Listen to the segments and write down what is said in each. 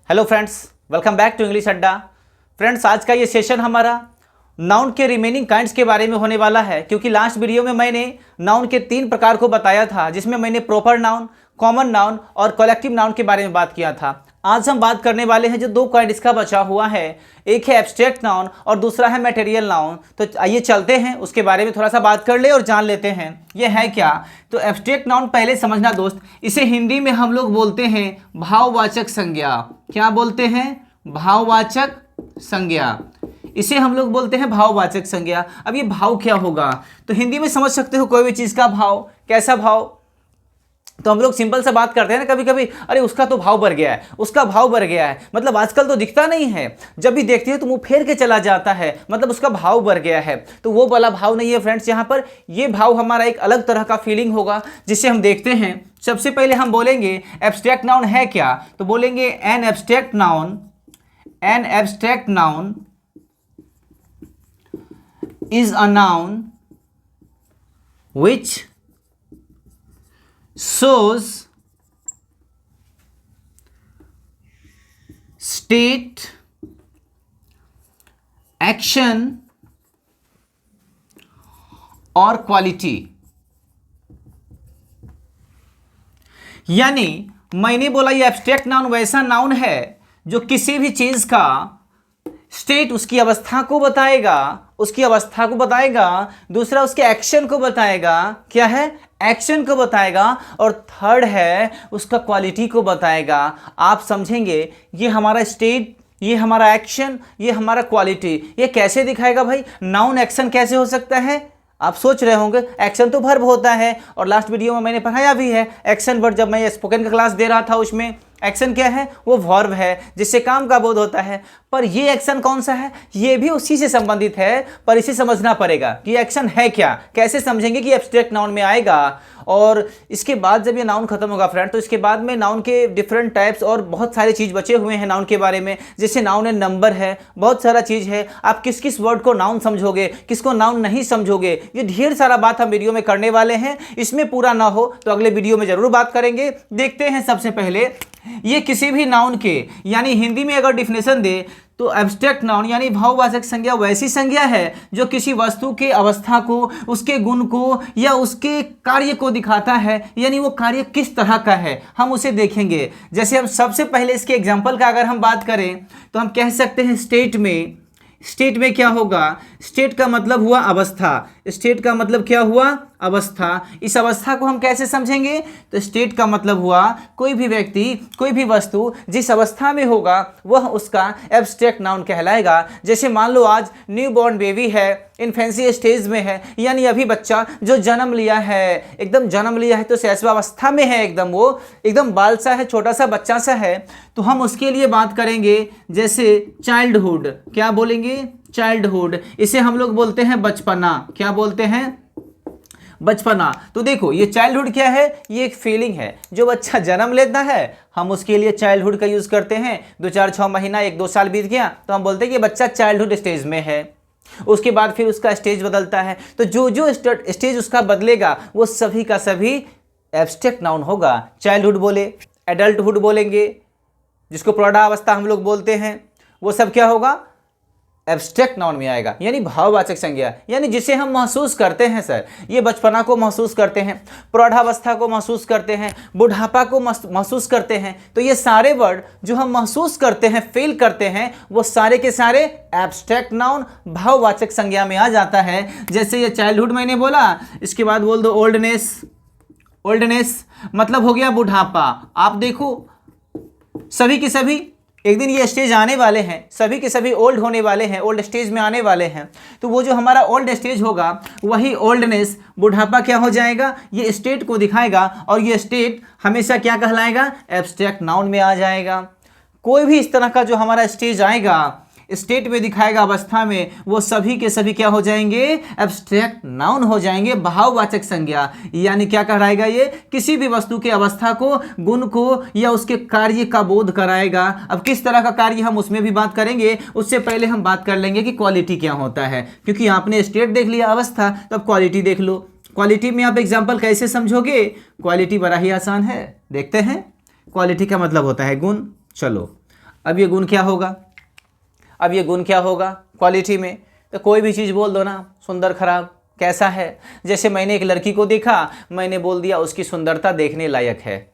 Hello friends, welcome back to English Adda. Friends, आज का ये सेशन हमारा नाउन के रिमेनिंग काइंड्स के बारे में होने वाला है, क्योंकि लास्ट वीडियो में मैंने नाउन के 3 प्रकार को बताया था, जिसमें मैंने प्रॉपर नाउन, कॉमन नाउन और कलेक्टिव नाउन के बारे में बात किया था। आज हम बात करने वाले हैं जो 2 काइंड इसका बचा हुआ है, एक है एब्स्ट्रैक्ट नाउन और दूसरा है मटेरियल नाउन। तो आइए चलते हैं, उसके बारे में थोड़ा सा बात कर ले और जान लेते हैं ये है क्या। तो एब्स्ट्रैक्ट नाउन पहले समझना दोस्त, इसे हिंदी में हम लोग बोलते हैं भाववाचक संज्ञा। क्या बोलते हैं? भाववाचक संज्ञा। इसे हम लोग बोलते हैं भाववाचक संज्ञा। अब ये भाव क्या होगा? तो हिंदी में समझ सकते हो, कोई भी चीज़ का भाव। कैसा भाव? तो हम लोग सिंपल सा बात करते हैं ना कभी कभी, अरे उसका तो भाव बढ़ गया है, उसका भाव बढ़ गया है, मतलब आजकल तो दिखता नहीं है, जब भी देखते हो तो मुंह फेर के चला जाता है, मतलब उसका भाव बढ़ गया है। तो वो वाला भाव नहीं है फ्रेंड्स। यहाँ पर ये भाव हमारा एक अलग तरह का फीलिंग होगा, जिसे हम देखते हैं। सबसे पहले हम बोलेंगे एब्स्ट्रैक्ट नाउन है क्या, तो बोलेंगे an abstract noun is a noun which shows state, action और क्वालिटी। यानी मैंने बोला ये एब्स्ट्रैक्ट नाउन वैसा नाउन है जो किसी भी चीज का स्टेट, उसकी अवस्था को बताएगा, दूसरा उसके एक्शन को बताएगा। क्या है? एक्शन को बताएगा। और थर्ड है उसका क्वालिटी को बताएगा। आप समझेंगे, ये हमारा स्टेट, ये हमारा एक्शन, ये हमारा क्वालिटी, ये कैसे दिखाएगा भाई? नाउन एक्शन कैसे हो सकता है? आप सोच रहे होंगे एक्शन तो वर्ब होता है, और लास्ट वीडियो में मैंने पढ़ाया भी है एक्शन वर्ब। जब मैं स्पोकन का क्लास दे रहा था उसमें एक्शन क्या है? वो वर्ब है, जिससे काम का बोध होता है। पर ये एक्शन कौन सा है? ये भी उसी से संबंधित है, पर इसे समझना पड़ेगा कि एक्शन है क्या। कैसे समझेंगे कि एब्स्ट्रैक्ट नाउन में आएगा। और इसके बाद जब ये नाउन खत्म होगा फ्रेंड, तो इसके बाद में नाउन के डिफरेंट टाइप्स और बहुत सारी चीज़ बचे हुए हैं नाउन के बारे में। जैसे नाउन है, नंबर है, बहुत सारा चीज़ है। आप किस किस वर्ड को नाउन समझोगे, किसको नाउन नहीं समझोगे, ये ढेर सारा बात हम वीडियो में करने वाले हैं। इसमें पूरा ना हो तो अगले वीडियो में जरूर बात करेंगे। देखते हैं सबसे पहले, ये किसी भी नाउन के, यानी हिंदी में अगर डिफिनेशन दे तो एब्स्ट्रैक्ट नाउन यानी भाववाचक संज्ञा वैसी संज्ञा है जो किसी वस्तु के अवस्था को, उसके गुण को या उसके कार्य को दिखाता है। यानी वो कार्य किस तरह का है हम उसे देखेंगे। जैसे हम सबसे पहले इसके एग्जांपल का अगर हम बात करें तो हम कह सकते हैं स्टेट में क्या होगा? स्टेट का मतलब हुआ अवस्था। स्टेट का मतलब क्या हुआ? अवस्था। इस अवस्था को हम कैसे समझेंगे? तो स्टेट का मतलब हुआ कोई भी व्यक्ति, कोई भी वस्तु जिस अवस्था में होगा वह उसका एब्स्ट्रैक्ट नाउन कहलाएगा। जैसे मान लो आज न्यू बॉर्न बेबी है, इन्फेंसी स्टेज में है, यानी अभी बच्चा जो जन्म लिया है, एकदम जन्म लिया है तो शैशवावस्था में है, एकदम वो एकदम बाल सा है, छोटा सा बच्चा सा है। तो हम उसके लिए बात करेंगे जैसे चाइल्डहुड। क्या बोलेंगे? चाइल्डहुड। इसे हम लोग बोलते हैं बचपना। क्या बोलते हैं? बचपना। तो देखो, ये चाइल्डहुड क्या है? ये एक फीलिंग है। जो बच्चा जन्म लेता है हम उसके लिए चाइल्डहुड का यूज करते हैं। 2 4 6 महीना, 1 2 साल बीत गया तो हम बोलते हैं कि बच्चा चाइल्डहुड स्टेज में है। उसके बाद फिर उसका स्टेज बदलता है। तो जो जो स्टेज उसका बदलेगा वो सभी का सभी एब्स्ट्रैक्ट नाउन होगा। चाइल्डहुड बोले, एडल्टहुड बोलेंगे, जिसको प्रौढ़ावस्था हम लोग बोलते हैं, वो सब क्या होगा? एब्स्ट्रैक्ट नाउन में आएगा। यानी भाववाचक संज्ञा, यानी जिसे हम महसूस करते हैं। सर, ये बचपना को महसूस करते हैं, प्रौढ़ावस्था को महसूस करते हैं, बुढ़ापा को महसूस करते हैं। तो ये सारे वर्ड जो हम महसूस करते हैं, फील करते हैं, वो सारे के सारे एब्स्ट्रैक्ट नाउन भाववाचक संज्ञा में आ जाता है। जैसे ये चाइल्डहुड मैंने बोला, इसके बाद बोल दो ओल्डनेस मतलब हो गया बुढ़ापा। आप देखो, सभी के सभी एक दिन ये स्टेज आने वाले हैं, सभी के सभी ओल्ड होने वाले हैं, ओल्ड स्टेज में आने वाले हैं। तो वो जो हमारा ओल्ड स्टेज होगा वही ओल्डनेस, बुढ़ापा क्या हो जाएगा? ये स्टेट को दिखाएगा, और ये स्टेट हमेशा क्या कहलाएगा? एब्स्ट्रैक्ट नाउन में आ जाएगा। कोई भी इस तरह का जो हमारा स्टेज आएगा, स्टेट में दिखाएगा, अवस्था में, वो सभी के सभी क्या हो जाएंगे? एब्स्ट्रैक्ट नाउन हो जाएंगे, भाववाचक संज्ञा। यानी क्या कहलाएगा? ये किसी भी वस्तु के अवस्था को, गुण को या उसके कार्य का बोध कराएगा। अब किस तरह का कार्य हम उसमें भी बात करेंगे, उससे पहले हम बात कर लेंगे कि क्वालिटी क्या होता है। क्योंकि आपने स्टेट देख लिया, अवस्था, तो अब क्वालिटी देख लो। क्वालिटी में आप एग्जाम्पल कैसे समझोगे? क्वालिटी बड़ा ही आसान है, देखते हैं। क्वालिटी का मतलब होता है गुण। चलो अब ये गुण क्या होगा, अब ये गुण क्या होगा क्वालिटी में? तो कोई भी चीज़ बोल दो ना, सुंदर खराब कैसा है। जैसे मैंने एक लड़की को देखा, मैंने बोल दिया उसकी सुंदरता देखने लायक है,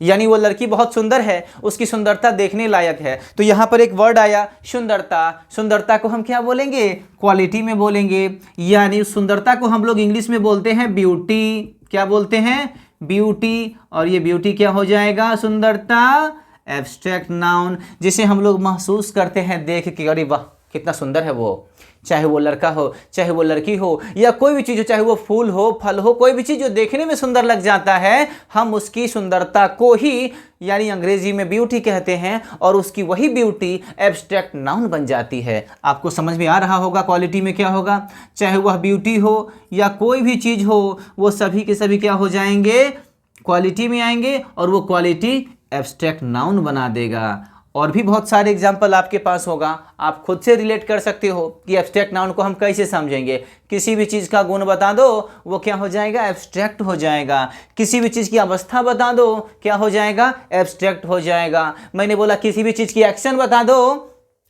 यानी वो लड़की बहुत सुंदर है, उसकी सुंदरता देखने लायक है। तो यहाँ पर एक वर्ड आया सुंदरता, सुंदरता को हम क्या बोलेंगे, क्वालिटी में बोलेंगे। यानी सुंदरता को हम लोग इंग्लिश में बोलते हैं ब्यूटी, क्या बोलते हैं, ब्यूटी। और ये ब्यूटी क्या हो जाएगा, सुंदरता, एब्स्ट्रैक्ट नाउन, जिसे हम लोग महसूस करते हैं देख के, अरे वाह कितना सुंदर है वो, चाहे वो लड़का हो चाहे वो लड़की हो या कोई भी चीज़ हो, चाहे वो फूल हो फल हो, कोई भी चीज़ जो देखने में सुंदर लग जाता है, हम उसकी सुंदरता को ही यानी अंग्रेजी में ब्यूटी कहते हैं, और उसकी वही ब्यूटी एब्स्ट्रैक्ट नाउन बन जाती है। आपको समझ में आ रहा होगा क्वालिटी में क्या होगा, चाहे वह ब्यूटी हो या कोई भी चीज़ हो, वो सभी के सभी क्या हो जाएंगे, क्वालिटी में आएंगे, और वो क्वालिटी एब्स्ट्रैक्ट नाउन बना देगा। और भी बहुत सारे एग्जाम्पल आपके पास होगा, आप खुद से रिलेट कर सकते हो कि एब्स्ट्रैक्ट नाउन को हम कैसे समझेंगे। किसी भी चीज़ का गुण बता दो, वो क्या हो जाएगा, एब्स्ट्रैक्ट हो जाएगा। किसी भी चीज़ की अवस्था बता दो, क्या हो जाएगा, एब्स्ट्रैक्ट हो जाएगा। मैंने बोला किसी भी चीज़ की एक्शन बता दो,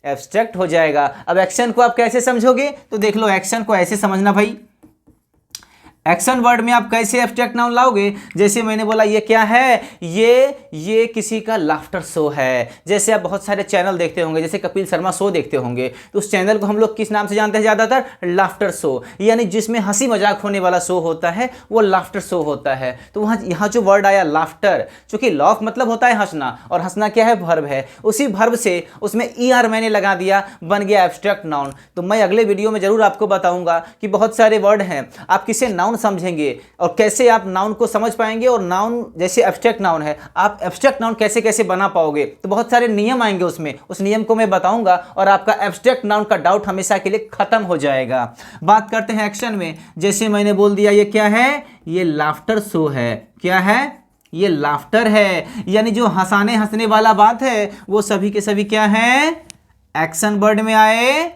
एब्स्ट्रैक्ट हो जाएगा। अब एक्शन को आप कैसे समझोगे, तो देख लो, एक्शन को ऐसे समझना भाई, एक्शन वर्ड में आप कैसे एब्स्ट्रैक्ट नाउन लाओगे। जैसे मैंने बोला ये क्या है, ये किसी का लाफ्टर शो है। जैसे आप बहुत सारे चैनल देखते होंगे, जैसे कपिल शर्मा शो देखते होंगे, तो उस चैनल को हम लोग किस नाम से जानते हैं ज़्यादातर, लाफ्टर शो, यानी जिसमें हंसी मजाक होने वाला शो होता है वो लाफ्टर शो होता है। तो वहाँ यहाँ जो वर्ड आया लाफ्टर, चूंकि लॉफ मतलब होता है हंसना, और हंसना क्या है, वर्ब है, उसी वर्ब से उसमें ER मैंने लगा दिया, बन गया एब्स्ट्रैक्ट नाउन। तो मैं अगले वीडियो में जरूर आपको बताऊंगा कि बहुत सारे वर्ड हैं, आप किसे नाउन समझेंगे और कैसे आप नाउन को समझ पाएंगे, और नाउन जैसे एब्स्ट्रैक्ट नाउन है, आप एब्स्ट्रैक्ट नाउन कैसे कैसे बना पाओगे। तो बहुत सारे नियम आएंगे उसमें, उस नियम को मैं बताऊंगा, और आपका एब्स्ट्रैक्ट नाउन का डाउट हमेशा के लिए खत्म हो जाएगा। बात करते हैं एक्शन में। जैसे मैंने बोल दिया ये क्या है, ये लाफ्टर शो है, क्या है, ये लाफ्टर है, यानी जो हंसने वाला बात है वो सभी के सभी क्या है, एक्शन वर्ड में आए,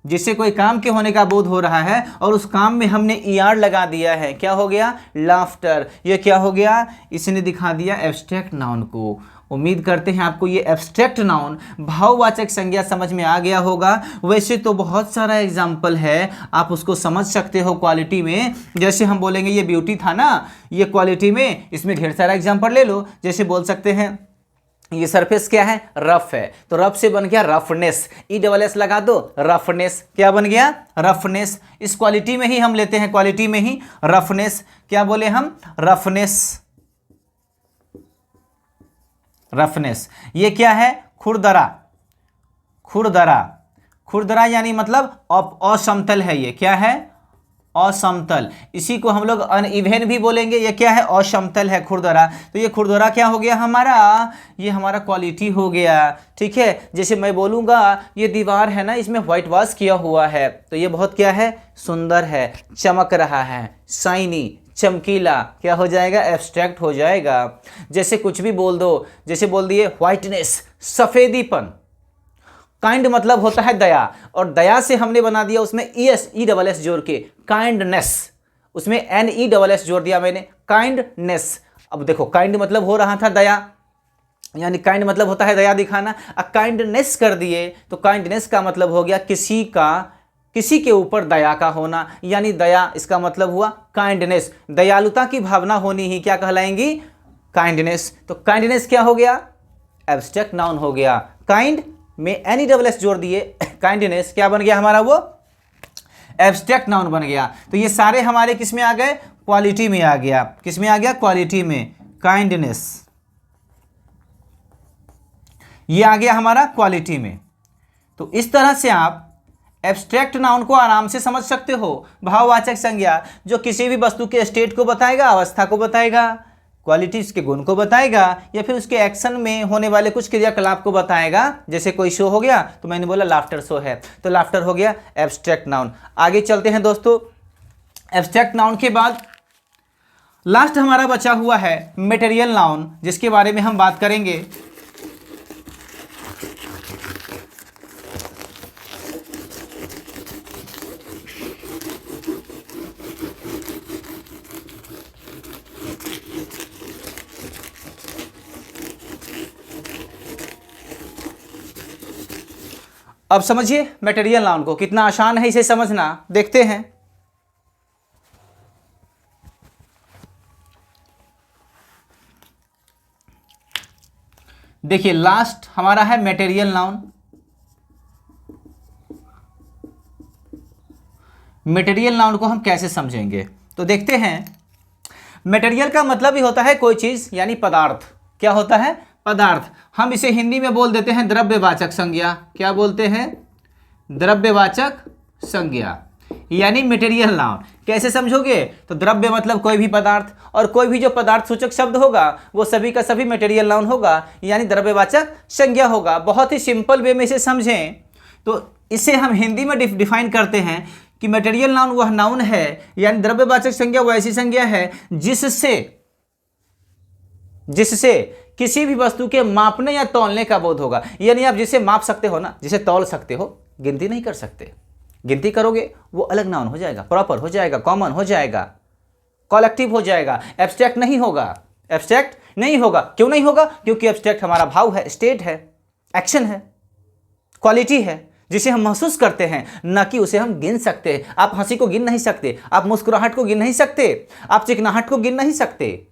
जिससे कोई काम के होने का बोध हो रहा है, और उस काम में हमने ER लगा दिया है, क्या हो गया, लाफ्टर। ये क्या हो गया, इसने दिखा दिया एब्स्ट्रैक्ट नाउन को। उम्मीद करते हैं आपको ये एब्स्ट्रैक्ट नाउन भाववाचक संज्ञा समझ में आ गया होगा। वैसे तो बहुत सारा एग्जाम्पल है, आप उसको समझ सकते हो क्वालिटी में। जैसे हम बोलेंगे ये ब्यूटी था ना, ये क्वालिटी में, इसमें ढेर सारा एग्जाम्पल ले लो। जैसे बोल सकते हैं ये सरफेस क्या है, रफ है, तो रफ से बन गया रफनेस, ESS लगा दो, रफनेस, क्या बन गया, रफनेस। इस क्वालिटी में ही हम लेते हैं, क्वालिटी में ही रफनेस, क्या बोले हम, रफनेस, रफनेस। ये क्या है, खुरदरा, खुरदरा, खुरदरा यानी मतलब असमतल है, ये क्या है, असमतल। इसी को हम लोग अनइवन भी बोलेंगे, ये क्या है, असमतल है, खुरदरा। तो ये खुरदरा क्या हो गया हमारा, ये हमारा क्वालिटी हो गया, ठीक है। जैसे मैं बोलूँगा ये दीवार है ना, इसमें व्हाइट वॉश किया हुआ है, तो ये बहुत क्या है, सुंदर है, चमक रहा है, शाइनी, चमकीला, क्या हो जाएगा, एब्स्ट्रैक्ट हो जाएगा। जैसे कुछ भी बोल दो, जैसे बोल दिए व्हाइटनेस, सफ़ेदीपन। काइंड मतलब होता है दया, और दया से हमने बना दिया उसमें ESS जोड़ के काइंडनेस, उसमें NESS जोड़ दिया मैंने, काइंडनेस। अब देखो काइंड मतलब हो रहा था दया, यानी काइंड मतलब होता है दया दिखाना, काइंडनेस कर दिए तो काइंडनेस का मतलब हो गया किसी के ऊपर दया का होना, यानी दया, इसका मतलब हुआ काइंडनेस, दयालुता की भावना होनी ही क्या कहलाएंगी, काइंडनेस। तो काइंडनेस क्या हो गया, एब्स्ट्रैक्ट नाउन हो गया। काइंड में NESS जोड़ दिए, काइंडनेस क्या बन गया हमारा, वो एब्स्ट्रैक्ट नाउन बन गया। तो ये सारे हमारे किस में आ गए, क्वालिटी में आ गया, किस में आ गया, क्वालिटी में, काइंडनेस, ये आ गया हमारा क्वालिटी में। तो इस तरह से आप एब्स्ट्रैक्ट नाउन को आराम से समझ सकते हो। भाववाचक संज्ञा जो किसी भी वस्तु के स्टेट को बताएगा, अवस्था को बताएगा, क्वालिटी उसके गुण को बताएगा, या फिर उसके एक्शन में होने वाले कुछ क्रियाकलाप को बताएगा। जैसे कोई शो हो गया, तो मैंने बोला लाफ्टर शो है, तो लाफ्टर हो गया एब्स्ट्रैक्ट नाउन। आगे चलते हैं दोस्तों, एब्स्ट्रैक्ट नाउन के बाद लास्ट हमारा बचा हुआ है मटेरियल नाउन, जिसके बारे में हम बात करेंगे। अब समझिए मटेरियल नाउन को, कितना आसान है इसे समझना, देखते हैं। देखिए लास्ट हमारा है मटेरियल नाउन। मटेरियल नाउन को हम कैसे समझेंगे, तो देखते हैं। मटेरियल का मतलब ही होता है कोई चीज, यानी पदार्थ। क्या होता है? पदार्थ। हम इसे हिंदी में बोल देते हैं द्रव्यवाचक संज्ञा। क्या बोलते हैं? द्रव्यवाचक संज्ञा, यानी मटेरियल नाउन। कैसे समझोगे? तो द्रव्य मतलब कोई भी पदार्थ, और कोई भी जो पदार्थ सूचक शब्द होगा वो सभी का सभी मटेरियल नाउन होगा, यानी द्रव्यवाचक संज्ञा होगा। बहुत ही सिंपल वे में इसे समझें तो इसे हम हिंदी में डिफाइन करते हैं कि मटेरियल नाउन वह नाउन है, यानी द्रव्यवाचक संज्ञा वह ऐसी संज्ञा है जिससे किसी भी वस्तु के मापने या तौलने का बोध होगा। यानी आप जिसे माप सकते हो ना, जिसे तौल सकते हो, गिनती नहीं कर सकते। गिनती करोगे वो अलग नाउन हो जाएगा, प्रॉपर हो जाएगा, कॉमन हो जाएगा, कलेक्टिव हो जाएगा, एब्स्ट्रैक्ट नहीं होगा। एब्स्ट्रैक्ट नहीं होगा। क्यों नहीं होगा? क्योंकि एब्स्ट्रैक्ट हमारा भाव है, स्टेट है, एक्शन है, क्वालिटी है, जिसे हम महसूस करते हैं, ना कि उसे हम गिन सकते हैं। आप हंसी को गिन नहीं सकते, आप मुस्कुराहट को गिन नहीं सकते, आप चिकनाहट को गिन नहीं सकते,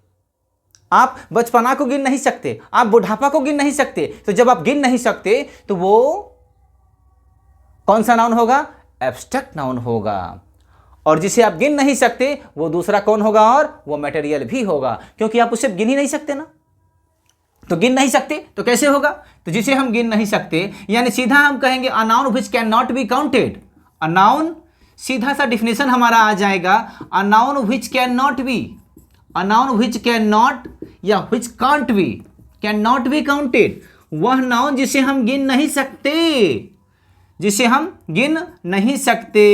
आप बचपना को गिन नहीं सकते, आप बुढ़ापा को गिन नहीं सकते। तो जब आप गिन नहीं सकते तो वो कौन सा नाउन होगा? एब्स्ट्रैक्ट नाउन होगा। और जिसे आप गिन नहीं सकते वो दूसरा कौन होगा? और वो मटेरियल भी होगा, क्योंकि आप उसे गिन ही नहीं सकते ना। तो गिन नहीं सकते तो कैसे होगा? तो जिसे हम गिन नहीं सकते, यानी सीधा हम कहेंगे a noun which can not be counted. A noun, सीधा सा डिफिनेशन हमारा आ जाएगा, a noun which can not be, a noun which can not या which can't be, can not be counted, वह नाउन जिसे हम गिन नहीं सकते, जिसे हम गिन नहीं सकते।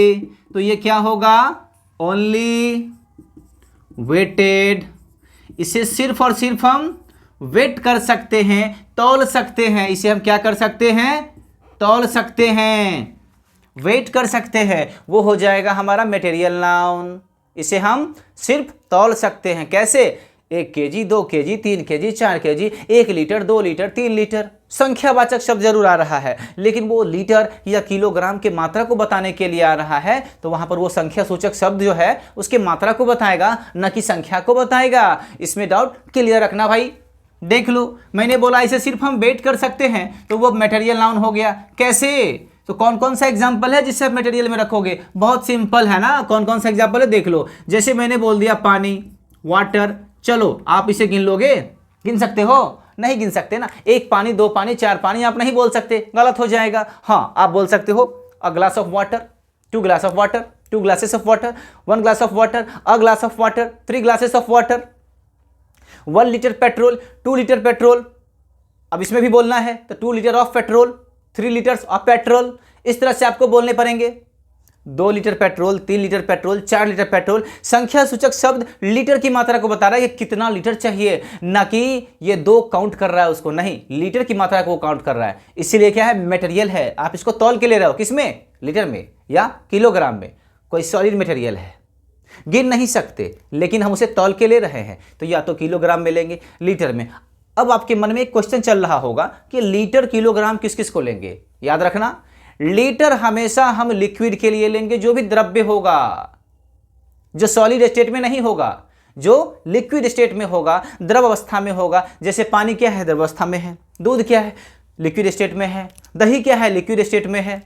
तो ये क्या होगा? Only weighted. इसे सिर्फ और सिर्फ हम वेट कर सकते हैं, तौल सकते हैं। इसे हम क्या कर सकते हैं? तौल सकते हैं, वेट कर सकते हैं। वो हो जाएगा हमारा मटेरियल नाउन। इसे हम सिर्फ तौल सकते हैं। कैसे? 1 kg, 2 kg, 3 kg, 4 kg, 1 litre, 2 litre, 3 litre. संख्यावाचक शब्द जरूर आ रहा है, लेकिन वो लीटर या किलोग्राम के मात्रा को बताने के लिए आ रहा है, तो वहां पर वो संख्या सूचक शब्द जो है उसके मात्रा को बताएगा, न कि संख्या को बताएगा। इसमें डाउट क्लियर रखना भाई। देख लो, मैंने बोला इसे सिर्फ हम वेट कर सकते हैं, तो वो मटेरियल नाउन हो गया। कैसे? तो कौन कौन सा एग्जाम्पल है जिससे आप मटेरियल में रखोगे? बहुत सिंपल है ना। कौन कौन सा एग्जाम्पल है देख लो। जैसे मैंने बोल दिया पानी, वाटर। चलो आप इसे गिन लोगे? गिन सकते हो? नहीं गिन सकते ना। 1 पानी, 2 पानी, 4 पानी आप नहीं बोल सकते, गलत हो जाएगा। हाँ, आप बोल सकते हो a glass of water, 2 glass of water, 2 glasses of water, 1 glass of water, a glass of water, 3 glasses of water, 1 litre petrol, 2 litre petrol. अब इसमें भी बोलना है तो 2 litre of petrol, 3 litres of petrol. इस तरह से आपको बोलने पड़ेंगे। 2 litre petrol, 3 litre petrol, 4 litre petrol. संख्या सूचक शब्द लीटर की मात्रा को बता रहा है कि कितना लीटर चाहिए, ना कि ये 2 काउंट कर रहा है उसको, नहीं, लीटर की मात्रा को काउंट कर रहा है। इसीलिए क्या है? मटेरियल है। आप इसको तौल के ले रहे हो, किसमें? लीटर में या किलोग्राम में। कोई सॉलिड मटेरियल है, गिन नहीं सकते, लेकिन हम उसे तौल के ले रहे हैं, तो या तो किलोग्राम में लेंगे, लीटर में। अब आपके मन में एक क्वेश्चन चल रहा होगा कि लीटर, किलोग्राम किस किस को लेंगे? याद रखना, लीटर हमेशा हम लिक्विड के लिए लेंगे, जो भी द्रव्य होगा, जो सॉलिड स्टेट में नहीं होगा, जो लिक्विड स्टेट में होगा, द्रव अवस्था में होगा। जैसे पानी क्या है? द्रव अवस्था में है। दूध क्या है? लिक्विड स्टेट में है। दही क्या है? लिक्विड स्टेट में है।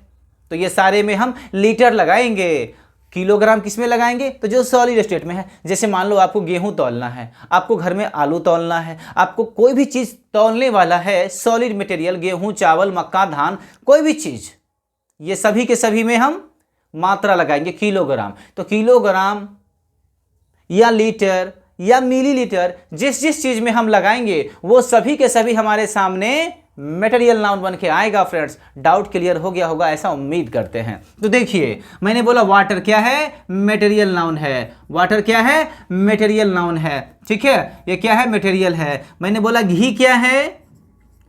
तो ये सारे में हम लीटर लगाएंगे। किलोग्राम किस में लगाएंगे? तो जो सॉलिड स्टेट में है। जैसे मान लो आपको गेहूं तौलना है, आपको घर में आलू तौलना है, आपको कोई भी चीज़ तौलने वाला है, सॉलिड मटेरियल, गेहूं, चावल, मक्का, धान, कोई भी चीज़, ये सभी के सभी में हम मात्रा लगाएंगे किलोग्राम। तो किलोग्राम या लीटर या मिलीलीटर, जिस जिस चीज़ में हम लगाएंगे वो सभी के सभी हमारे सामने मटेरियल नाउन बन के आएगा। फ्रेंड्स, डाउट क्लियर हो गया होगा, ऐसा उम्मीद करते हैं। तो देखिए, मैंने बोला वाटर क्या है? मटेरियल नाउन है। वाटर क्या है? मटेरियल नाउन है। ठीक है, ये क्या है? मटेरियल है। मैंने बोला घी क्या है?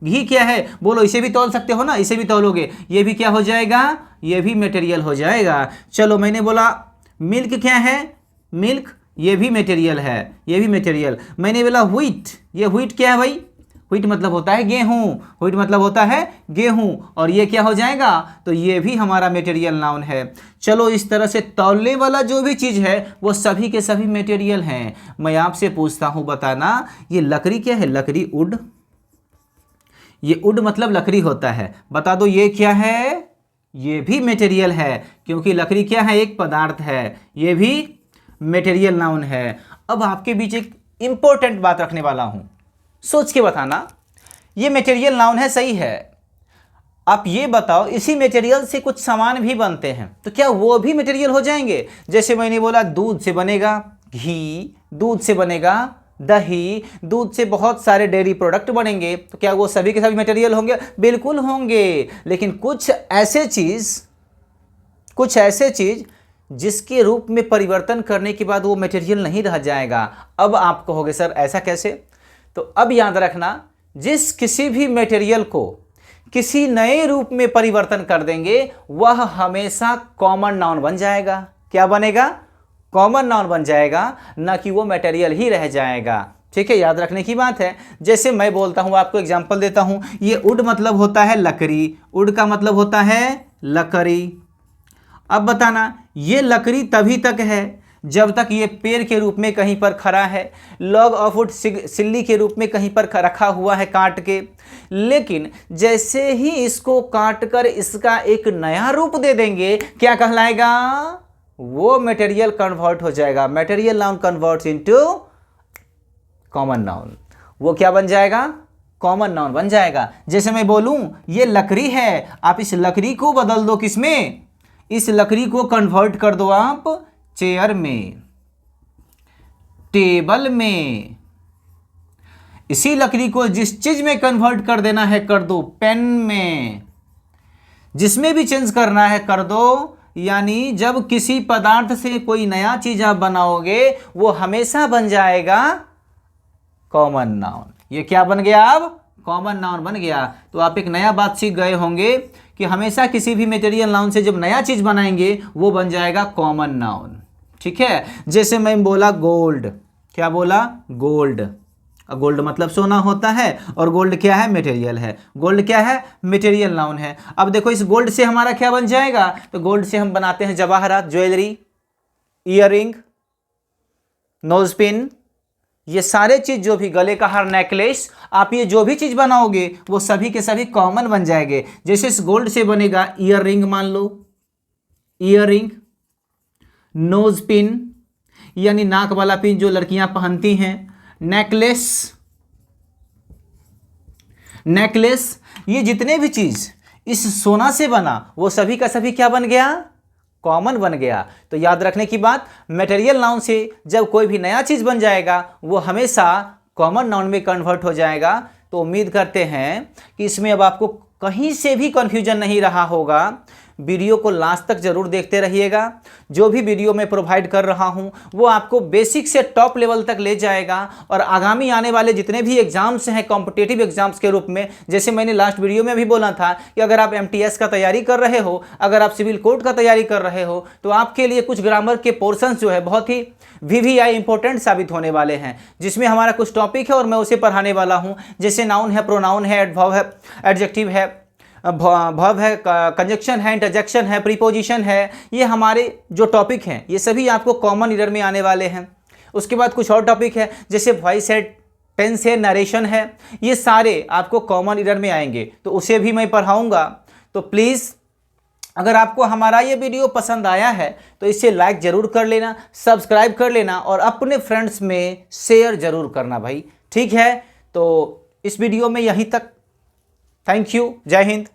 घी क्या है? बोलो, इसे भी तौल सकते हो ना, इसे भी तौलोगे, ये भी क्या हो जाएगा? ये भी मटेरियल हो जाएगा। चलो, मैंने बोला मिल्क क्या है? मिल्क, ये भी मटेरियल है, ये भी मटेरियल। मैंने बोला व्हीट, ये व्हीट क्या है भाई? व्हीट मतलब होता है गेहूं, व्हीट मतलब होता है गेहूं, और ये क्या हो जाएगा, तो ये भी हमारा मटेरियल नाउन है। चलो इस तरह से तौलने वाला जो भी चीज है वो सभी के सभी मटेरियल हैं। मैं आपसे पूछता हूं, बताना ये लकड़ी क्या है, लकड़ी वुड, ये वुड मतलब लकड़ी होता है, बता दो ये क्या है, ये भी मटेरियल है, क्योंकि लकड़ी क्या है, एक पदार्थ है, ये भी मटेरियल नाउन है। अब आपके बीच एक इंपॉर्टेंट बात रखने वाला हूं, सोच के बताना, ये मटेरियल नाउन है, सही है, आप ये बताओ इसी मटेरियल से कुछ सामान भी बनते हैं, तो क्या वो भी मटेरियल हो जाएंगे? जैसे मैंने बोला दूध से बनेगा घी, दूध से बनेगा दही, दूध से बहुत सारे डेयरी प्रोडक्ट बनेंगे, तो क्या वो सभी के सभी मटेरियल होंगे? बिल्कुल होंगे, लेकिन कुछ ऐसे चीज जिसके रूप में परिवर्तन करने के बाद वो मटेरियल नहीं रह जाएगा। अब आप कहोगे सर ऐसा कैसे? तो अब याद रखना, जिस किसी भी मटेरियल को किसी नए रूप में परिवर्तन कर देंगे वह हमेशा कॉमन नाउन बन जाएगा। क्या बनेगा? कॉमन नाउन बन जाएगा, ना कि वो मटेरियल ही रह जाएगा। ठीक है, याद रखने की बात है। जैसे मैं बोलता हूं, आपको एग्जांपल देता हूं, ये वुड मतलब होता है लकड़ी, वुड का मतलब होता है लकड़ी। अब बताना, ये लकड़ी तभी तक है जब तक ये पेड़ के रूप में कहीं पर खड़ा है, लॉग ऑफ वुड सिल्ली के रूप में कहीं पर रखा हुआ है काट के, लेकिन जैसे ही इसको काट कर इसका एक नया रूप दे देंगे, क्या कहलाएगा? वो मटेरियल कन्वर्ट हो जाएगा। Material noun converts into common noun. वो क्या बन जाएगा? कॉमन नाउन बन जाएगा। जैसे मैं बोलूं ये लकड़ी है, आप इस लकड़ी को बदल दो किसमें? इस लकड़ी को कन्वर्ट कर दो आप चेयर में, टेबल में। इसी लकड़ी को जिस चीज में कन्वर्ट कर देना है कर दो, पेन में, जिसमें भी चेंज करना है कर दो। यानी जब किसी पदार्थ से कोई नया चीज आप बनाओगे वो हमेशा बन जाएगा कॉमन नाउन। ये क्या बन गया? अब कॉमन नाउन बन गया। तो आप एक नया बात सीख गए होंगे कि हमेशा किसी भी मटेरियल नाउन से जब नया चीज बनाएंगे वो बन जाएगा कॉमन नाउन। ठीक है, जैसे मैं बोला गोल्ड, क्या बोला? गोल्ड। गोल्ड मतलब सोना होता है, और गोल्ड क्या है? मटेरियल है। गोल्ड क्या है? मटेरियल नाउन है। अब देखो इस गोल्ड से हमारा क्या बन जाएगा? तो गोल्ड से हम बनाते हैं जवाहरात, ज्वेलरी, ईयररिंग, नोज पिन, ये सारे चीज जो भी, गले का हार, नेकलेस, आप ये जो भी चीज बनाओगे वो सभी के सभी कॉमन बन जाएंगे। जैसे इस गोल्ड से बनेगा ईयररिंग, मान लो ईयररिंग, नोज पिन यानी नाक वाला पिन जो लड़कियां पहनती हैं, नेकलेस, ये जितने भी चीज इस सोना से बना वो सभी का सभी क्या बन गया? कॉमन बन गया। तो याद रखने की बात, मटेरियल नाउन से जब कोई भी नया चीज बन जाएगा वो हमेशा कॉमन नाउन में कन्वर्ट हो जाएगा। तो उम्मीद करते हैं कि इसमें अब आपको कहीं से भी कंफ्यूजन नहीं रहा होगा। वीडियो को लास्ट तक जरूर देखते रहिएगा। जो भी वीडियो मैं प्रोवाइड कर रहा हूं वो आपको बेसिक से टॉप लेवल तक ले जाएगा, और आगामी आने वाले जितने भी एग्जाम्स हैं कॉम्पिटिटिव एग्जाम्स के रूप में, जैसे मैंने लास्ट वीडियो में भी बोला था कि अगर आप MTS का तैयारी कर रहे हो, अगर आप सिविल कोर्ट का तैयारी कर रहे हो, तो आपके लिए कुछ ग्रामर के पोर्शंस जो है बहुत ही VVI इंपॉर्टेंट साबित होने वाले हैं, जिसमें हमारा कुछ टॉपिक है और मैं उसे पढ़ाने वाला हूं। जैसे नाउन है, प्रोनाउन है, एडवर्ब है, एडजेक्टिव है, वर्ब है, कंजक्शन है, इंटरजेक्शन है, प्रीपोजिशन है, ये हमारे जो टॉपिक हैं ये सभी आपको कॉमन ईयर में आने वाले हैं। उसके बाद कुछ और टॉपिक है जैसे वॉइस है, टेंस है, नरेशन है, ये सारे आपको कॉमन ईयर में आएंगे, तो उसे भी मैं पढ़ाऊंगा। तो प्लीज़ अगर आपको हमारा ये वीडियो पसंद आया है तो इसे लाइक ज़रूर कर लेना, सब्सक्राइब कर लेना और अपने फ्रेंड्स में शेयर ज़रूर करना भाई। ठीक है, तो इस वीडियो में यहीं तक। थैंक यू, जय हिंद।